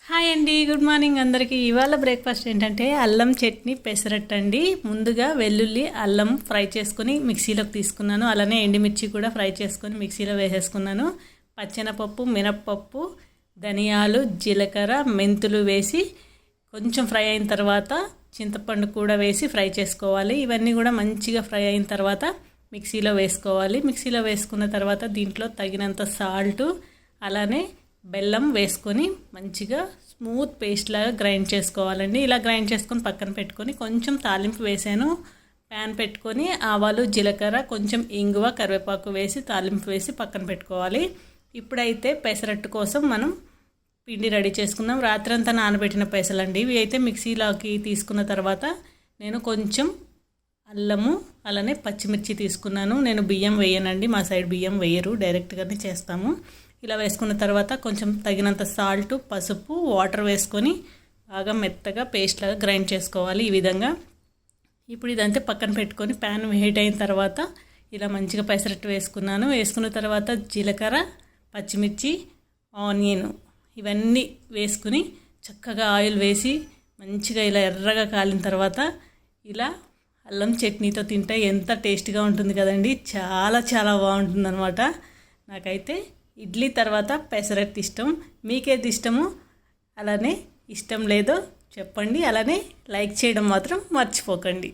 Hi అండి, good morning అందరికీ. ఇవాళ బ్రేక్ఫాస్ట్ ఏంటంటే అల్లం చట్నీ పెసరట్టు అండి. ముందుగా వెల్లుల్లి అల్లం ఫ్రై చేసుకొని మిక్సీలోకి తీసుకున్నాను. అలానే ఎండుమిర్చి కూడా ఫ్రై చేసుకొని మిక్సీలో వేసేసుకున్నాను. పచ్చెనపప్పు, మినప్పప్పు, ధనియాలు, జీలకర్ర, మెంతులు వేసి కొంచెం ఫ్రై అయిన తర్వాత చింతపండు కూడా వేసి ఫ్రై చేసుకోవాలి. ఇవన్నీ కూడా మంచిగా ఫ్రై అయిన తర్వాత మిక్సీలో వేసుకోవాలి. మిక్సీలో వేసుకున్న తర్వాత దీంట్లో తగినంత సాల్టు అలానే బెల్లం వేసుకొని మంచిగా స్మూత్ పేస్ట్ లాగా గ్రైండ్ చేసుకోవాలండి. ఇలా గ్రైండ్ చేసుకొని పక్కన పెట్టుకొని కొంచెం తాలింపు వేసాను. ప్యాన్ పెట్టుకొని ఆవాలు, జీలకర్ర, కొంచెం ఇంగువ, కరివేపాకు వేసి తాలింపు వేసి పక్కన పెట్టుకోవాలి. ఇప్పుడైతే పెసరట్టు కోసం మనం పిండి రెడీ చేసుకుందాం. రాత్రంతా నానబెట్టిన పెసలండి ఇవి. అయితే మిక్సీలోకి తీసుకున్న తర్వాత నేను కొంచెం అల్లము అలానే పచ్చిమిర్చి తీసుకున్నాను. నేను బియ్యం వేయనండి, మా సైడ్ బియ్యం వేయరు, డైరెక్ట్గానే చేస్తాము. ఇలా వేసుకున్న తర్వాత కొంచెం తగినంత సాల్ట్, పసుపు, వాటర్ వేసుకొని బాగా మెత్తగా పేస్ట్ లాగా గ్రైండ్ చేసుకోవాలి ఈ విధంగా. ఇప్పుడు ఇదంతా పక్కన పెట్టుకొని ప్యాన్ హీట్ అయిన తర్వాత ఇలా మంచిగా పెసరట్టు వేసుకున్నాను. వేసుకున్న తర్వాత జీలకర్ర, పచ్చిమిర్చి, ఆనియన్ ఇవన్నీ వేసుకుని చక్కగా ఆయిల్ వేసి మంచిగా ఇలా ఎర్రగా కాలిన తర్వాత ఇలా అల్లం చట్నీతో తింటే ఎంత టేస్ట్గా ఉంటుంది కదండి. చాలా చాలా బాగుంటుంది అనమాట. నాకైతే ఇడ్లీ తర్వాత పెసరట్టు ఇష్టం. మీకేది ఇష్టమో అలానే ఇష్టం లేదో చెప్పండి. అలానే లైక్ చేయడం మాత్రం మర్చిపోకండి.